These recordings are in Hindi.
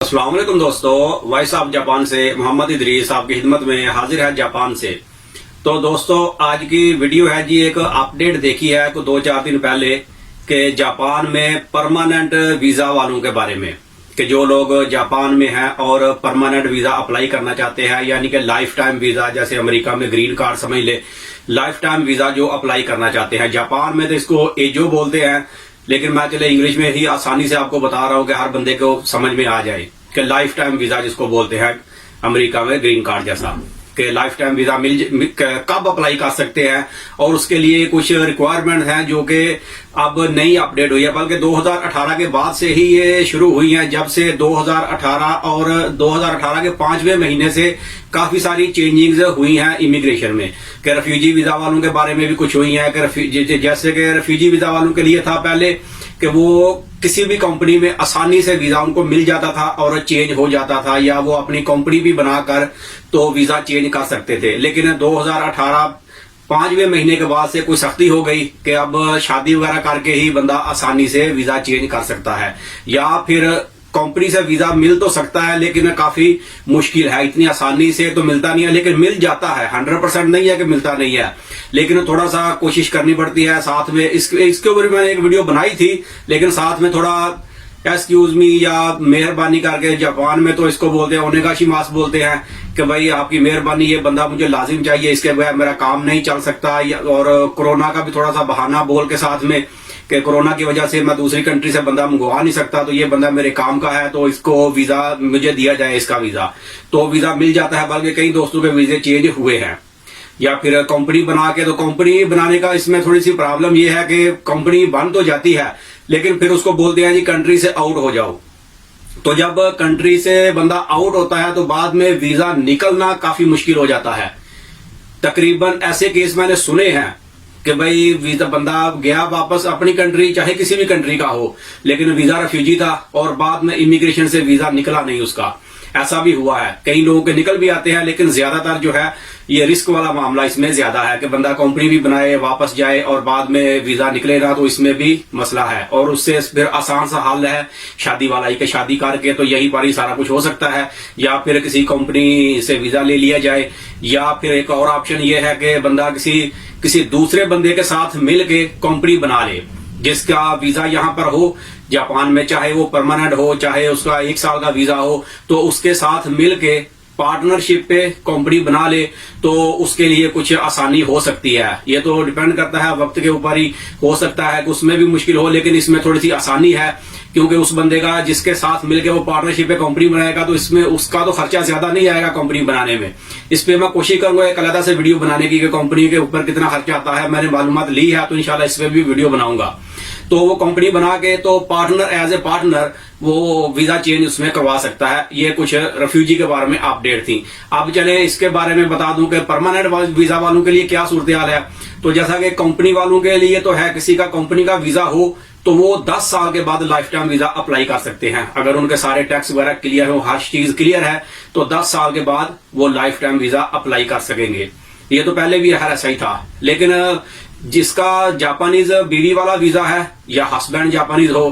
अस्सलाम वालेकुम दोस्तों, वॉइस ऑफ जापान से मोहम्मद इदरीस आपकी खिदमत में हाजिर है जापान से। तो दोस्तों आज की वीडियो है जी, एक अपडेट देखी है को 2-4 दिन पहले कि जापान में परमानेंट वीजा वालों के बारे में, कि जो लोग जापान में हैं और परमानेंट वीजा अप्लाई करना चाहते हैं, यानी कि लाइफ टाइम वीजा, जैसे अमेरिका में ग्रीन कार्ड समझ ले, लाइफ टाइम वीजा जो अप्लाई करना चाहते हैं। जापान में तो इसको एजो बोलते हैं, लेकिन मैं चले इंग्लिश में ही आसानी से आपको बता रहा हूं कि हर बंदे को समझ में आ जाए कि लाइफ टाइम वीजा जिसको बोलते हैं अमेरिका में ग्रीन कार्ड जैसा, कि लाइफ टाइम वीजा कब अप्लाई कर सकते हैं और उसके लिए कुछ रिक्वायरमेंट हैं जो कि अब नई अपडेट हुई है, बल्कि 2018 के बाद से ही ये शुरू हुई है। जब से 2018 और 2018 के 5वें महीने से काफी सारी चेंजिंग्स हुई हैं इमिग्रेशन में, कि रेफ्यूजी वीजा वालों के बारे में भी कुछ हुई है। जैसे कि रेफ्यूजी वीजा वालों के लिए था पहले कि वो किसी भी कंपनी में आसानी से वीजा उनको मिल जाता था और चेंज हो जाता था, या वो अपनी कंपनी भी बनाकर तो वीजा चेंज कर सकते थे। लेकिन 2018 5वें महीने के बाद से कोई सख्ती हो गई कि अब शादी वगैरह करके ही बंदा आसानी से वीजा चेंज कर सकता है, या फिर कंपनी से वीजा मिल तो सकता है लेकिन काफी मुश्किल है, इतनी आसानी से तो मिलता नहीं है, लेकिन मिल जाता है। 100% नहीं है कि मिलता नहीं है, लेकिन थोड़ा सा कोशिश करनी पड़ती है। साथ में इसके ऊपर मैंने एक वीडियो बनाई थी, लेकिन साथ में थोड़ा एक्सक्यूज मी या मेहरबानी करके, जापान में तो इसको बोलते हैं ओनेगाशिमास बोलते हैं, कि भाई आपकी मेहरबानी, ये बंदा मुझे लाजिम चाहिए, इसके बगैर मेरा काम नहीं चल सकता। और कोरोना का भी थोड़ा सा बहाना बोल के साथ में कि कोरोना की वजह से मैं दूसरी कंट्री से बंदा मंगवा नहीं सकता, तो ये बंदा मेरे काम का है, तो इसको वीजा मुझे दिया जाए, इसका वीजा। तो वीजा मिल जाता है, बल्कि कई दोस्तों के वीजे चेंज हुए हैं। या फिर कंपनी बना के, तो कंपनी बनाने का इसमें थोड़ी सी प्रॉब्लम ये है कि कंपनी बन तो जाती है, लेकिन फिर उसको बोलते हैं जी कंट्री से आउट हो जाओ। तो जब कंट्री से बंदा आउट होता है तो बाद में वीजा निकलना काफी मुश्किल हो जाता है। तकरीबन ऐसे केस मैंने सुने हैं कि भाई वीजा बंदा गया वापस अपनी कंट्री, चाहे किसी भी कंट्री का हो, लेकिन वीजा रेफ्यूजी था और बाद में इमिग्रेशन से वीजा निकला नहीं उसका। ऐसा भी हुआ है, कई लोगों के निकल भी आते हैं, लेकिन ज्यादातर जो है ये रिस्क वाला मामला इसमें ज्यादा है कि बंदा कंपनी भी बनाए, वापस जाए और बाद में वीजा निकले ना, तो इसमें भी मसला है। और उससे फिर आसान सा हल है शादी वाला ही, कि शादी करके तो यही पर ही सारा कुछ हो सकता है, या फिर किसी कंपनी से वीजा ले लिया जाए, या फिर एक और ऑप्शन ये है कि बंदा किसी दूसरे बंदे के साथ मिल के कंपनी बना ले, जिसका वीजा यहाँ पर हो जापान में, चाहे वो परमानेंट हो, चाहे उसका 1 साल का वीजा हो, तो उसके साथ मिल के पार्टनरशिप पे कंपनी बना ले, तो उसके लिए कुछ आसानी हो सकती है। ये तो डिपेंड करता है वक्त के ऊपर ही, हो सकता है कि उसमें भी मुश्किल हो, लेकिन इसमें थोड़ी सी आसानी है, क्योंकि उस बंदे का जिसके साथ मिलकर वो पार्टनरशिप पे कंपनी बनाएगा, तो इसमें उसका तो खर्चा ज्यादा नहीं आएगा कंपनी बनाने में। इस पे मैं कोशिश करूंगा एक अलग से वीडियो बनाने की, कि कंपनी के ऊपर कितना खर्चा आता है, मैंने मालूमात ली है, तो इंशाल्लाह इस पे भी वीडियो बनाऊंगा। तो वो कंपनी बना के तो पार्टनर, एज ए पार्टनर वो वीजा चेंज उसमें करवा सकता है। ये कुछ रेफ्यूजी के बारे में अपडेट थी। अब चले इसके बारे में बता दूं कि परमानेंट वीजा वालों के लिए क्या सूरत हाल है। तो जैसा कि कंपनी वालों के लिए तो है, किसी का कंपनी का वीजा हो तो वो 10 साल के बाद लाइफ टाइम वीजा अप्लाई कर सकते हैं। अगर उनके सारे टैक्स वगैरह क्लियर हो, हर चीज क्लियर है, तो 10 साल के बाद वो लाइफ टाइम वीजा अप्लाई कर सकेंगे। ये तो पहले भी ऐसा ही था, लेकिन जिसका जापानीज बीवी वाला वीजा है या हस्बैंड जापानीज हो,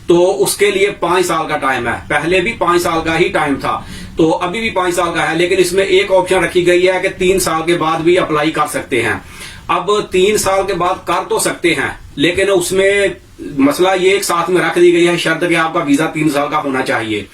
तो उसके लिए 5 साल का टाइम है। पहले भी 5 साल का ही टाइम था, तो अभी भी 5 साल का है, लेकिन इसमें एक ऑप्शन रखी गई है कि 3 साल के बाद भी अप्लाई कर सकते हैं। अब 3 साल के बाद कर तो सकते हैं, लेकिन उसमें मसला ये एक साथ में रख दी गई है शर्त कि आपका वीजा 3 साल का होना चाहिए,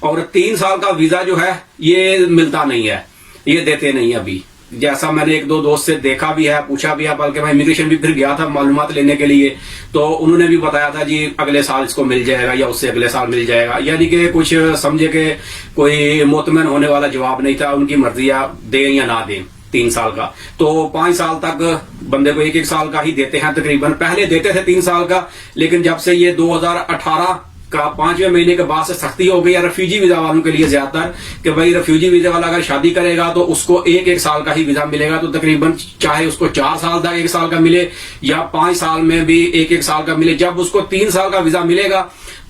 और 3 साल का वीजा जो है ये मिलता नहीं है, ये देते नहीं अभी। जैसा मैंने 1-2 दोस्त से देखा भी है, पूछा भी है, बल्कि मैं इमिग्रेशन भी फिर गया था मालूमात लेने के लिए, तो उन्होंने भी बताया था जी अगले साल इसको मिल जाएगा या उससे अगले साल मिल जाएगा। यानी कि कुछ समझे कि कोई मुतमईन होने वाला जवाब नहीं था, उनकी मर्जी दें या ना दें 3 साल का। तो 5 साल तक बंदे को 1-1 साल का ही देते हैं तकरीबन। पहले देते थे 3 साल का, लेकिन जब से ये 2018 का 5वें महीने के बाद से सख्ती हो गई है रेफ्यूजी वीजा वालों के लिए ज्यादातर, कि भाई रेफ्यूजी वीजा वाला अगर शादी करेगा तो उसको 1-1 साल का ही वीजा मिलेगा। तो तकरीबन चाहे उसको 4 साल तक 1 साल का मिले या 5 साल में भी 1-1 साल का मिले, जब उसको 3 साल का वीजा मिलेगा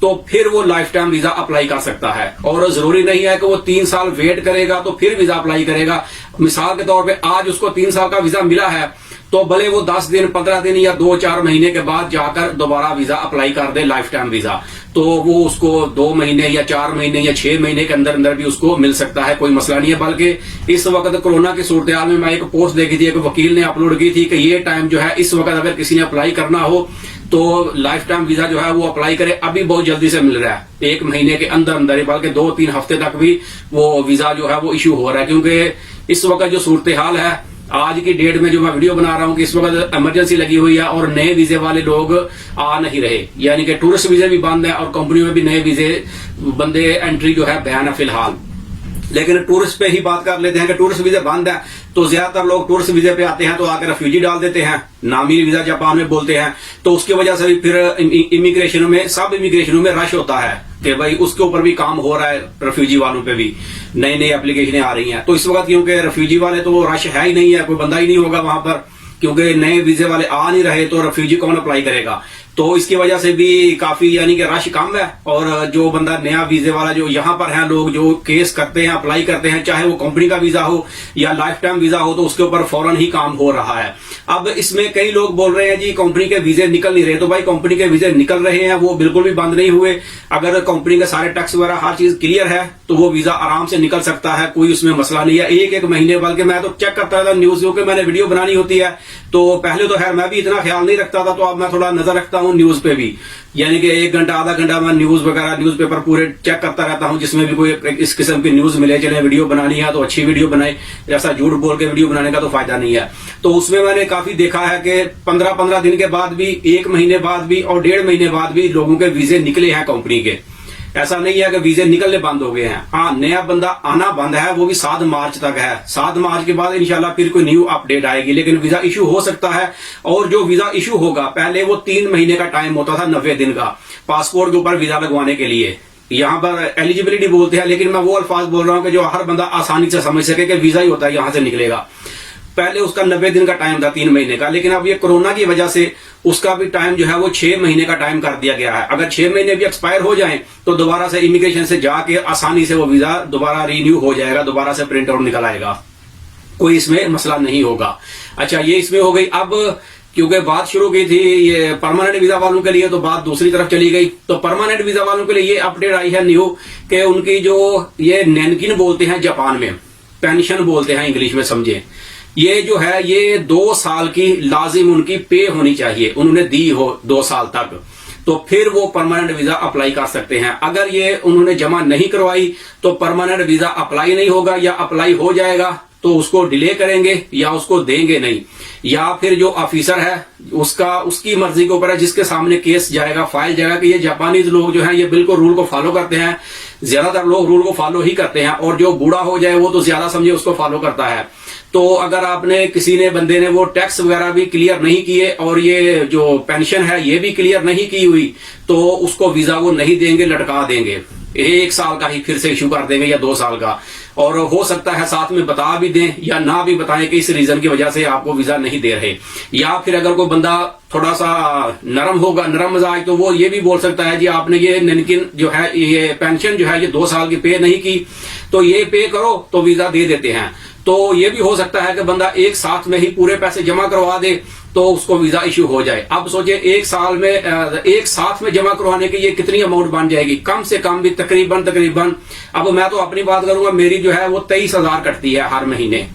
तो फिर वो लाइफ टाइम वीजा अप्लाई कर सकता है। और जरूरी नहीं है कि वो 3 साल वेट करेगा तो फिर वीजा अप्लाई करेगा। मिसाल के तौर पे आज उसको 3 साल का वीजा मिला है, तो भले वो 10 दिन 15 दिन या 2-4 महीने के बाद जाकर दोबारा वीजा अप्लाई कर दे, लाइफ टाइम वीजा, तो वो उसको 2 महीने या 4 महीने या 6 महीने के अंदर अंदर भी उसको मिल सकता है, कोई मसला नहीं है। बल्कि इस वक्त कोरोना की सूरत हाल में मैं एक पोस्ट देखी थी, एक वकील ने अपलोड की थी कि ये टाइम जो है इस वक्त अगर किसी ने अप्लाई करना हो तो लाइफ टाइम वीजा जो है वो अप्लाई करे, अभी बहुत जल्दी से मिल रहा है, 1 महीने के अंदर अंदर ही, बल्कि 2-3 हफ्ते तक भी वो वीजा जो है वो इश्यू हो रहा है। क्योंकि इस वक्त जो सूरत हाल है आज की डेट में, जो मैं वीडियो बना रहा हूं कि इस वक्त इमरजेंसी लगी हुई है और नए वीजे वाले लोग आ नहीं रहे, यानी कि टूरिस्ट वीजे भी बंद है और कंपनी में भी नए वीजे बंदे एंट्री जो है बैन है फिलहाल। लेकिन टूरिस्ट पे ही बात कर लेते हैं कि टूरिस्ट वीजा बंद है तो ज्यादातर लोग टूरिस्ट वीजे पे आते हैं तो आकर रेफ्यूजी डाल देते हैं, नामी वीजा जापान में बोलते हैं, तो उसकी वजह से भी फिर इमिग्रेशन में, सब इमिग्रेशनों में रश होता है कि भाई उसके ऊपर भी काम हो रहा है, रेफ्यूजी वालों पे भी नई नई एप्लीकेशनें आ रही हैं। तो इस वक्त क्योंकि रेफ्यूजी वाले तो रश है ही नहीं है, कोई बंदा ही नहीं होगा वहां पर, क्योंकि नए वीजे वाले आ नहीं रहे तो रेफ्यूजी कौन अप्लाई करेगा, तो इसकी वजह से भी काफी यानी कि रश कम है। और जो बंदा नया वीजे वाला जो यहाँ पर है, लोग जो केस करते हैं, अप्लाई करते हैं, चाहे वो कंपनी का वीजा हो या लाइफ टाइम वीजा हो, तो उसके ऊपर फौरन ही काम हो रहा है। अब इसमें कई लोग बोल रहे हैं जी कंपनी के वीजे निकल नहीं रहे, तो भाई कंपनी के वीजे निकल रहे हैं, वो बिल्कुल भी बंद नहीं हुए। अगर कंपनी के सारे टैक्स वगैरह हर चीज क्लियर है तो वो वीजा आराम से निकल सकता है, कोई उसमें मसला नहीं है। 1-1 महीने, बल्कि मैं तो चेक करता था न्यूज, क्योंकि मैंने वीडियो बनानी होती है, तो पहले तो खैर मैं भी इतना ख्याल नहीं रखता था, तो अब मैं थोड़ा नजर रखता हूँ न्यूज पे भी, यानी कि 1 घंटा आधा घंटा मैं न्यूज वगैरह न्यूज़पेपर पूरे चेक करता रहता हूं, जिसमें भी कोई इस किस्म की न्यूज मिले, चले वीडियो बनानी है तो अच्छी वीडियो बनाए, ऐसा झूठ बोल के वीडियो बनाने का तो फायदा नहीं है। तो उसमें मैंने काफी देखा है कि 15-15 दिन के बाद भी, 1 महीने बाद भी और 1.5 महीने बाद भी लोगों के वीजे निकले हैं कंपनी के। ऐसा नहीं है कि वीजे निकलने बंद हो गए हैं, हाँ नया बंदा आना बंद है, वो भी 7 मार्च तक है। 7 मार्च के बाद इंशाल्लाह फिर कोई न्यू अपडेट आएगी, लेकिन वीजा इशू हो सकता है। और जो वीजा इशू होगा, पहले वो 3 महीने का टाइम होता था, 90 दिन का, पासपोर्ट के ऊपर वीजा लगवाने के लिए। यहाँ पर एलिजिबिलिटी बोलते हैं, लेकिन मैं वो अल्फाज बोल रहा हूँ कि जो हर बंदा आसानी से समझ सके कि वीजा ही होता है, यहां से निकलेगा। पहले उसका 90 दिन का टाइम था, 3 महीने का, लेकिन अब ये कोरोना की वजह से उसका भी टाइम जो है वो 6 महीने का टाइम कर दिया गया है। अगर 6 महीने भी एक्सपायर हो जाएं तो दोबारा से इमिग्रेशन से जाके आसानी से वो वीजा दोबारा रिन्यू हो जाएगा, दोबारा से प्रिंट आउट निकल आएगा, कोई इसमें मसला नहीं होगा। अच्छा, ये इसमें हो गई। अब क्योंकि बात शुरू की थी ये परमानेंट वीजा वालों के लिए, तो बात दूसरी तरफ चली गई। तो परमानेंट वीजा वालों के लिए ये अपडेट आई है न्यू कि उनकी जो ये नैनकिन बोलते हैं जापान में, पेंशन बोलते हैं इंग्लिश में, समझे, ये जो है ये 2 साल की लाजिम उनकी पे होनी चाहिए, उन्होंने दी हो 2 साल तक, तो फिर वो परमानेंट वीजा अप्लाई कर सकते हैं। अगर ये उन्होंने जमा नहीं करवाई तो परमानेंट वीजा अप्लाई नहीं होगा, या अप्लाई हो जाएगा तो उसको डिले करेंगे या उसको देंगे नहीं, या फिर जो ऑफिसर है उसकी मर्जी के ऊपर है, जिसके सामने केस जाएगा, फाइल जाएगा। कि ये जापानीज लोग जो हैं ये बिल्कुल रूल को फॉलो करते हैं, ज्यादातर लोग रूल को फॉलो ही करते हैं, और जो बूढ़ा हो जाए वो तो ज्यादा समझे उसको फॉलो करता है। तो अगर आपने किसी ने बंदे ने वो टैक्स वगैरह भी क्लियर नहीं किए और ये जो पेंशन है ये भी क्लियर नहीं की हुई, तो उसको वीजा वो नहीं देंगे, लटका देंगे, 1 साल का ही फिर से इशू कर देंगे या 2 साल का। और हो सकता है साथ में बता भी दें या ना भी बताएं कि इस रीजन की वजह से आपको वीजा नहीं दे रहे। या फिर अगर कोई बंदा थोड़ा सा नरम होगा, नरम मजाज, तो वो ये भी बोल सकता है जी आपने ये नैनकिन जो है, ये पेंशन जो है ये 2 साल की पे नहीं की, तो ये पे करो तो वीजा दे देते हैं। तो ये भी हो सकता है कि बंदा एक साथ में ही पूरे पैसे जमा करवा दे तो उसको वीजा इश्यू हो जाए। अब सोचे 1 साल में एक साथ में जमा करवाने की ये कितनी अमाउंट बन जाएगी, कम से कम भी तकरीबन अब मैं तो अपनी बात करूंगा, मेरी जो है वो 23,000 कटती है हर महीने,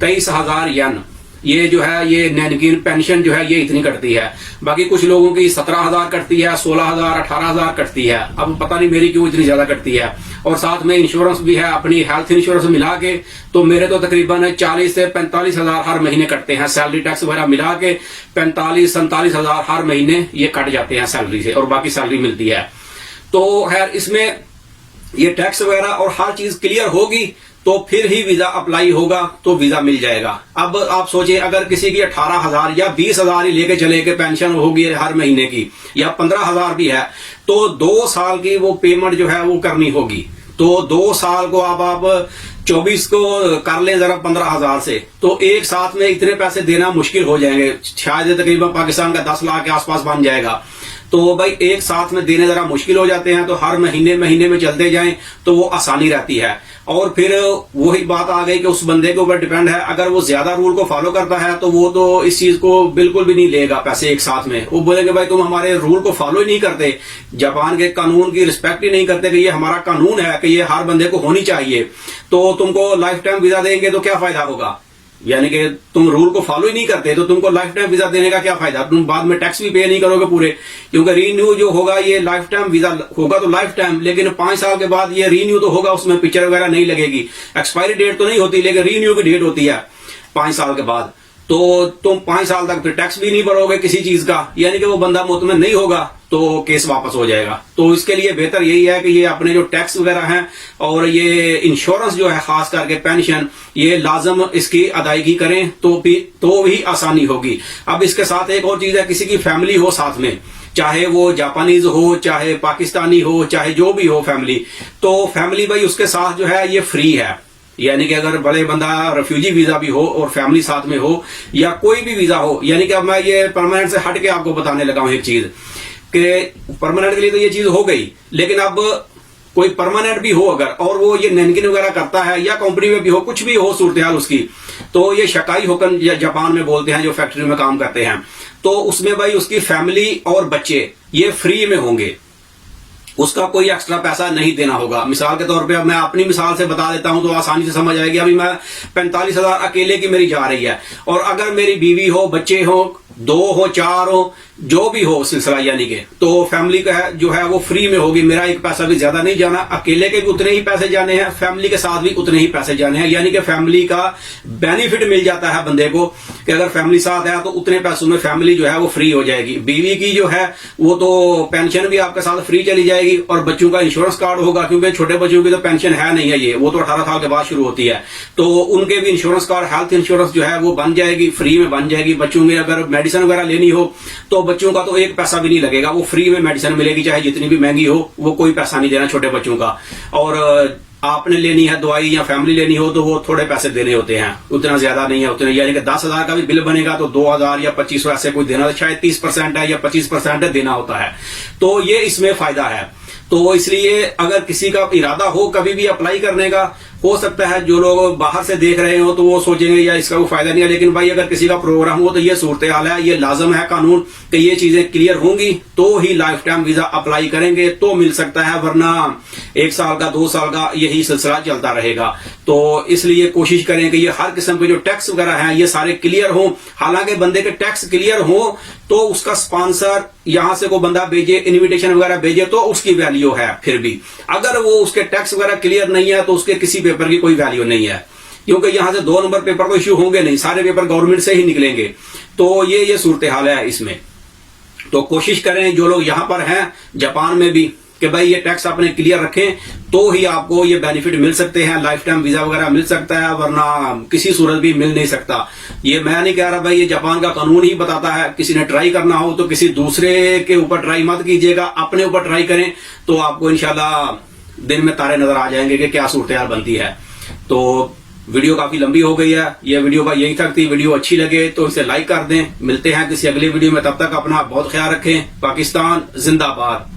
23,000 येन। ये जो है ये नैनकिन पेंशन जो है ये इतनी कटती है। बाकी कुछ लोगों की 17,000 कटती है, 16,000, 18,000 कटती है। अब पता नहीं मेरी क्यों इतनी ज्यादा कटती है। और साथ में इंश्योरेंस भी है, अपनी हेल्थ इंश्योरेंस मिला के तो मेरे तो तकरीबन 40 से 45,000 हर महीने कटते हैं। सैलरी टैक्स वगैरह मिला के 45-47,000 हर महीने ये कट जाते हैं सैलरी से, और बाकी सैलरी मिलती है। तो खैर इसमें ये टैक्स वगैरह और हर चीज क्लियर होगी तो फिर ही वीजा अप्लाई होगा, तो वीजा मिल जाएगा। अब आप सोचिए अगर किसी की 18,000 या 20,000 ही लेके चले के पेंशन होगी हर महीने की, या 15,000 भी है, तो 2 साल की वो पेमेंट जो है वो करनी होगी। तो 2 साल को अब आप 24 को कर लें जरा 15,000 से, तो एक साथ में इतने पैसे देना मुश्किल हो जाएंगे। शायद तकरीबन पाकिस्तान का 10 लाख के आसपास बन जाएगा। तो भाई एक साथ में देने जरा मुश्किल हो जाते हैं, तो हर महीने महीने में चलते जाएं तो वो आसानी रहती है। और फिर वही बात आ गई कि उस बंदे के ऊपर डिपेंड है, अगर वो ज्यादा रूल को फॉलो करता है तो वो तो इस चीज को बिल्कुल भी नहीं लेगा पैसे एक साथ में। वो बोलेंगे भाई तुम हमारे रूल को फॉलो ही नहीं करते, जापान के कानून की रिस्पेक्ट ही नहीं करते कि ये हमारा कानून है कि ये हर बंदे को होनी चाहिए, तो तुमको लाइफ टाइम वीजा देंगे तो क्या फायदा होगा। यानी कि तुम रूल को फॉलो ही नहीं करते तो तुमको लाइफ टाइम वीजा देने का क्या फायदा, तुम बाद में टैक्स भी पे नहीं करोगे पूरे, क्योंकि रीन्यू जो होगा ये लाइफ टाइम वीजा होगा तो लाइफ टाइम, लेकिन 5 साल के बाद ये रीन्यू तो होगा, उसमें पिक्चर वगैरह नहीं लगेगी, एक्सपायरी डेट तो नहीं होती लेकिन रीन्यू की डेट होती है 5 साल के बाद। तो तुम 5 साल तक फिर टैक्स भी नहीं भरोगे किसी चीज का, यानी कि वो बंदा मुतमईन नहीं होगा तो केस वापस हो जाएगा। तो इसके लिए बेहतर यही है कि ये अपने जो टैक्स वगैरह हैं और ये इंश्योरेंस जो है खास करके पेंशन, ये लाजम इसकी अदायगी करें तो भी आसानी होगी। अब इसके साथ एक और चीज है, किसी की फैमिली हो साथ में, चाहे वो जापानीज हो चाहे पाकिस्तानी हो चाहे जो भी हो फैमिली, तो फैमिली भाई उसके साथ जो है ये फ्री है। यानी कि अगर बड़े बंदा रेफ्यूजी वीजा भी हो और फैमिली साथ में हो या कोई भी वीजा हो, यानी कि अब मैं ये परमानेंट से हट के आपको बताने लगा हूं एक चीज कि परमानेंट के लिए तो ये चीज हो गई, लेकिन अब कोई परमानेंट भी हो अगर और वो ये नैनकिन वगैरह करता है या कंपनी में भी हो, कुछ भी हो सूरत हाल उसकी, तो ये शकाई हुक्म जापान में बोलते हैं जो फैक्ट्री में काम करते हैं, तो उसमें भाई उसकी फैमिली और बच्चे ये फ्री में होंगे, उसका कोई एक्स्ट्रा पैसा नहीं देना होगा। मिसाल के तौर पे अब मैं अपनी मिसाल से बता देता हूं तो आसानी से समझ आएगी। अभी मैं 45,000 अकेले की मेरी जा रही है, और अगर मेरी बीवी हो, बच्चे हो, 2 हो 4 हो, जो भी हो सिलसिला, यानी कि तो फैमिली का जो है वो फ्री में होगी। मेरा एक पैसा भी ज्यादा नहीं जाना, अकेले के भी उतने ही पैसे जाने हैं, फैमिली के साथ भी उतने ही पैसे जाने हैं। यानी कि फैमिली का बेनिफिट मिल जाता है बंदे को कि अगर फैमिली साथ है तो उतने पैसों में फैमिली जो है वो फ्री हो जाएगी। बीवी की जो है वो तो पेंशन भी आपके साथ फ्री चली जाएगी, और बच्चों का इंश्योरेंस कार्ड होगा, क्योंकि छोटे बच्चों की तो पेंशन है नहीं है, ये वो तो 18 साल के बाद शुरू होती है, तो उनके भी इंश्योरेंस कार्ड, हेल्थ इंश्योरेंस जो है वो बन जाएगी, फ्री में बन जाएगी। बच्चों में अगर मेडिसिन वगैरह लेनी हो तो बच्चों का तो एक पैसा भी नहीं लगेगा, वो फ्री में मेडिसिन मिलेगी, चाहे जितनी भी महंगी हो, वो कोई पैसा नहीं देना छोटे बच्चों का। और आपने लेनी है दवाई या फैमिली लेनी हो तो वो थोड़े पैसे देने होते हैं, उतना ज्यादा नहीं है उतने, यानी कि 10,000 का भी बिल बनेगा तो 2,000 या 2,500 ऐसे कोई देना, शायद 30% है या 25% देना होता है। तो ये इसमें फायदा है। तो इसलिए अगर किसी का इरादा हो कभी भी अप्लाई करने का, हो सकता है जो लोग बाहर से देख रहे हो तो वो सोचेंगे या इसका कोई फायदा नहीं है, लेकिन भाई अगर किसी का प्रोग्राम हो तो ये सूरत हाल है, ये लाजम है कानून कि ये चीजें क्लियर होंगी तो ही लाइफ टाइम वीजा अप्लाई करेंगे तो मिल सकता है, वरना 1 साल का 2 साल का यही सिलसिला चलता रहेगा। तो इसलिए कोशिश करें कि ये हर किस्म के जो टैक्स वगैरह हैं ये सारे क्लियर हो। हालांकि बंदे के टैक्स क्लियर हो तो उसका स्पॉन्सर यहां से कोई बंदा भेजे, इन्विटेशन वगैरह भेजे तो उसकी वैल्यू है। फिर भी अगर वो उसके टैक्स वगैरह क्लियर नहीं है तो उसके किसी पेपर की कोई वैल्यू नहीं है, क्योंकि यहां से 2 नंबर पेपर तो इश्यू होंगे नहीं, सारे पेपर गवर्नमेंट से ही निकलेंगे। तो ये सूरत हाल है इसमें। तो कोशिश करें जो लोग यहां पर हैं जापान में भी कि भाई ये टैक्स आपने क्लियर रखें तो ही आपको ये बेनिफिट मिल सकते हैं, लाइफ टाइम वीजा वगैरह मिल सकता है, वरना किसी सूरत भी मिल नहीं सकता। ये मैं नहीं कह रहा भाई, ये जापान का कानून ही बताता है। किसी ने ट्राई करना हो तो किसी दूसरे के ऊपर ट्राई मत कीजिएगा, अपने ऊपर ट्राई करें तो आपको इंशाल्लाह दिन में तारे नजर आ जाएंगे कि क्या सूरत हाल बनती है। तो वीडियो काफी लंबी हो गई है, ये वीडियो का यही तक थी। वीडियो अच्छी लगे तो इसे लाइक कर दें। मिलते हैं किसी अगली वीडियो में, तब तक अपना बहुत ख्याल रखें। पाकिस्तान जिंदाबाद।